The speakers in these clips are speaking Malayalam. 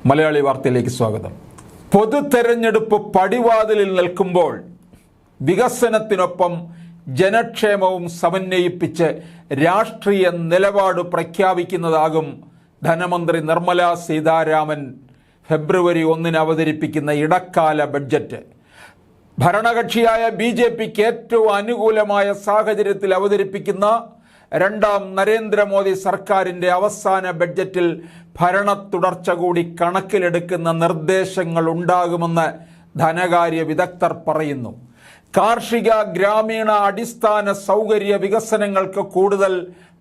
മലയാളി വാർത്തയിലേക്ക് സ്വാഗതം. പൊതു തെരഞ്ഞെടുപ്പ് പടിവാതിലിൽ നിൽക്കുമ്പോൾ വികസനത്തിനൊപ്പം ജനക്ഷേമവും സമന്വയിപ്പിച്ച് രാഷ്ട്രീയ നിലപാട് പ്രഖ്യാപിക്കുന്നതാകും ധനമന്ത്രി നിർമ്മല സീതാരാമൻ ഫെബ്രുവരി 1 അവതരിപ്പിക്കുന്ന ഇടക്കാല ബഡ്ജറ്റ്. ഭരണകക്ഷിയായ BJPക്ക് ഏറ്റവും അനുകൂലമായ സാഹചര്യത്തിൽ അവതരിപ്പിക്കുന്ന രണ്ടാം നരേന്ദ്രമോദി സർക്കാരിൻ്റെ അവസാന ബഡ്ജറ്റിൽ ഭരണ തുടർച്ച കൂടി കണക്കിലെടുക്കുന്ന നിർദ്ദേശങ്ങൾ ഉണ്ടാകുമെന്ന് ധനകാര്യ വിദഗ്ധർ പറയുന്നു. കാർഷിക ഗ്രാമീണ അടിസ്ഥാന സൗകര്യ വികസനങ്ങൾക്ക് കൂടുതൽ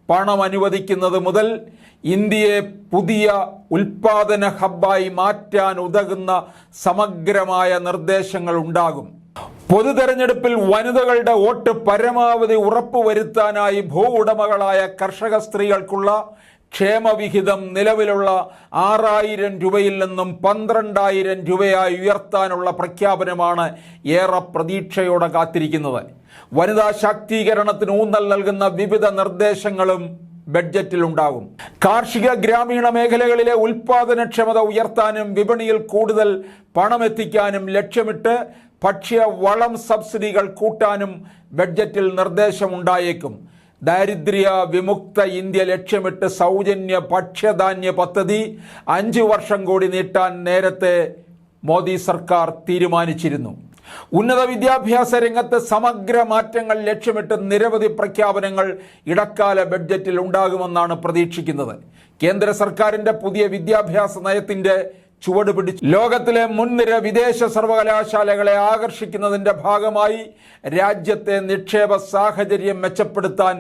പണം അനുവദിക്കുന്നത് മുതൽ ഇന്ത്യയെ പുതിയ ഉൽപാദന ഹബ്ബായി മാറ്റാൻ ഉതകുന്ന സമഗ്രമായ നിർദ്ദേശങ്ങൾ ഉണ്ടാകും. പൊതു തെരഞ്ഞെടുപ്പിൽ വനിതകളുടെ വോട്ട് പരമാവധി ഉറപ്പുവരുത്താനായി ഭൂ ഉടമകളായ കർഷക സ്ത്രീകൾക്കുള്ള ക്ഷേമവിഹിതം നിലവിലുള്ള 6,000 രൂപയിൽ നിന്നും 12,000 രൂപയായി ഉയർത്താനുള്ള പ്രഖ്യാപനമാണ് ഏറെ പ്രതീക്ഷയോടെ കാത്തിരിക്കുന്നത്. വനിതാ ശാക്തീകരണത്തിന് ഊന്നൽ നൽകുന്ന വിവിധ നിർദ്ദേശങ്ങളും ബഡ്ജറ്റിലുണ്ടാകും. കാർഷിക ഗ്രാമീണ മേഖലകളിലെ ഉൽപാദനക്ഷമത ഉയർത്താനും വിപണിയിൽ കൂടുതൽ പണമെത്തിക്കാനും ലക്ഷ്യമിട്ട് ഭക്ഷ്യ വളം സബ്സിഡികൾ കൂട്ടാനും ബഡ്ജറ്റിൽ നിർദ്ദേശമുണ്ടായേക്കും. ദാരിദ്ര്യ വിമുക്ത ഇന്ത്യ ലക്ഷ്യമിട്ട് സൗജന്യ ഭക്ഷ്യധാന്യ പദ്ധതി 5 വർഷം കൂടി നീട്ടാൻ നേരത്തെ മോദി സർക്കാർ തീരുമാനിച്ചിരുന്നു. ഉന്നത വിദ്യാഭ്യാസ രംഗത്ത് സമഗ്ര മാറ്റങ്ങൾ ലക്ഷ്യമിട്ട് നിരവധി പ്രഖ്യാപനങ്ങൾ ഇടക്കാല ബഡ്ജറ്റിൽ ഉണ്ടാകുമെന്നാണ് പ്രതീക്ഷിക്കുന്നത്. കേന്ദ്ര സർക്കാരിൻ്റെ പുതിയ വിദ്യാഭ്യാസ നയത്തിൻ്റെ ചുവട് പിടിച്ച് ലോകത്തിലെ മുൻനിര വിദേശ സർവകലാശാലകളെ ആകർഷിക്കുന്നതിൻ്റെ ഭാഗമായി രാജ്യത്തെ നിക്ഷേപ സാഹചര്യം മെച്ചപ്പെടുത്താൻ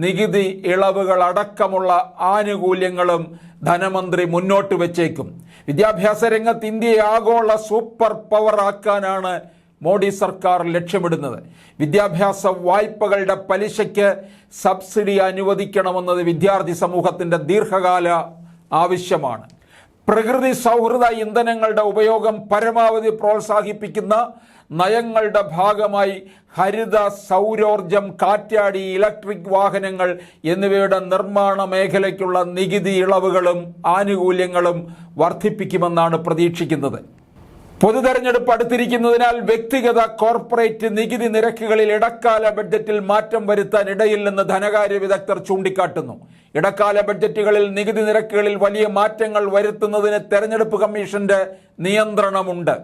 നികുതി ഇളവുകൾ അടക്കമുള്ള ആനുകൂല്യങ്ങളും ധനമന്ത്രി മുന്നോട്ട് വച്ചേക്കും. വിദ്യാഭ്യാസ രംഗത്ത് ഇന്ത്യയെ ആഗോള സൂപ്പർ പവർ ആക്കാനാണ് മോഡി സർക്കാർ ലക്ഷ്യമിടുന്നത്. വിദ്യാഭ്യാസ വായ്പകളുടെ പലിശയ്ക്ക് സബ്സിഡി അനുവദിക്കണമെന്നത് വിദ്യാർത്ഥി സമൂഹത്തിൻ്റെ ദീർഘകാല ആവശ്യമാണ്. പ്രകൃതി സൗഹൃദ ഇന്ധനങ്ങളുടെ ഉപയോഗം പരമാവധി പ്രോത്സാഹിപ്പിക്കുന്ന നയങ്ങളുടെ ഭാഗമായി ഹരിത സൗരോർജം, കാറ്റാടി, ഇലക്ട്രിക് വാഹനങ്ങൾ എന്നിവയുടെ നിർമ്മാണ മേഖലയ്ക്കുള്ള നികുതി ഇളവുകളും ആനുകൂല്യങ്ങളും വർദ്ധിപ്പിക്കുമെന്നാണ് പ്രതീക്ഷിക്കുന്നത്. പൊതുതെരഞ്ഞെടുപ്പ് അടുത്തിരിക്കുന്നതിനാൽ വ്യക്തിഗത കോർപ്പറേറ്റ് നികുതി നിരക്കുകളിൽ ഇടക്കാല ബഡ്ജറ്റിൽ മാറ്റം വരുത്താൻ ഇടയില്ലെന്ന് ധനകാര്യ വിദഗ്ധർ ചൂണ്ടിക്കാട്ടുന്നു. ഇടക്കാല ബഡ്ജറ്റുകളിൽ നികുതി നിരക്കുകളിൽ വലിയ മാറ്റങ്ങൾ വരുത്തുന്നതിന് തെരഞ്ഞെടുപ്പ് കമ്മീഷന്റെ നിയന്ത്രണമുണ്ട്.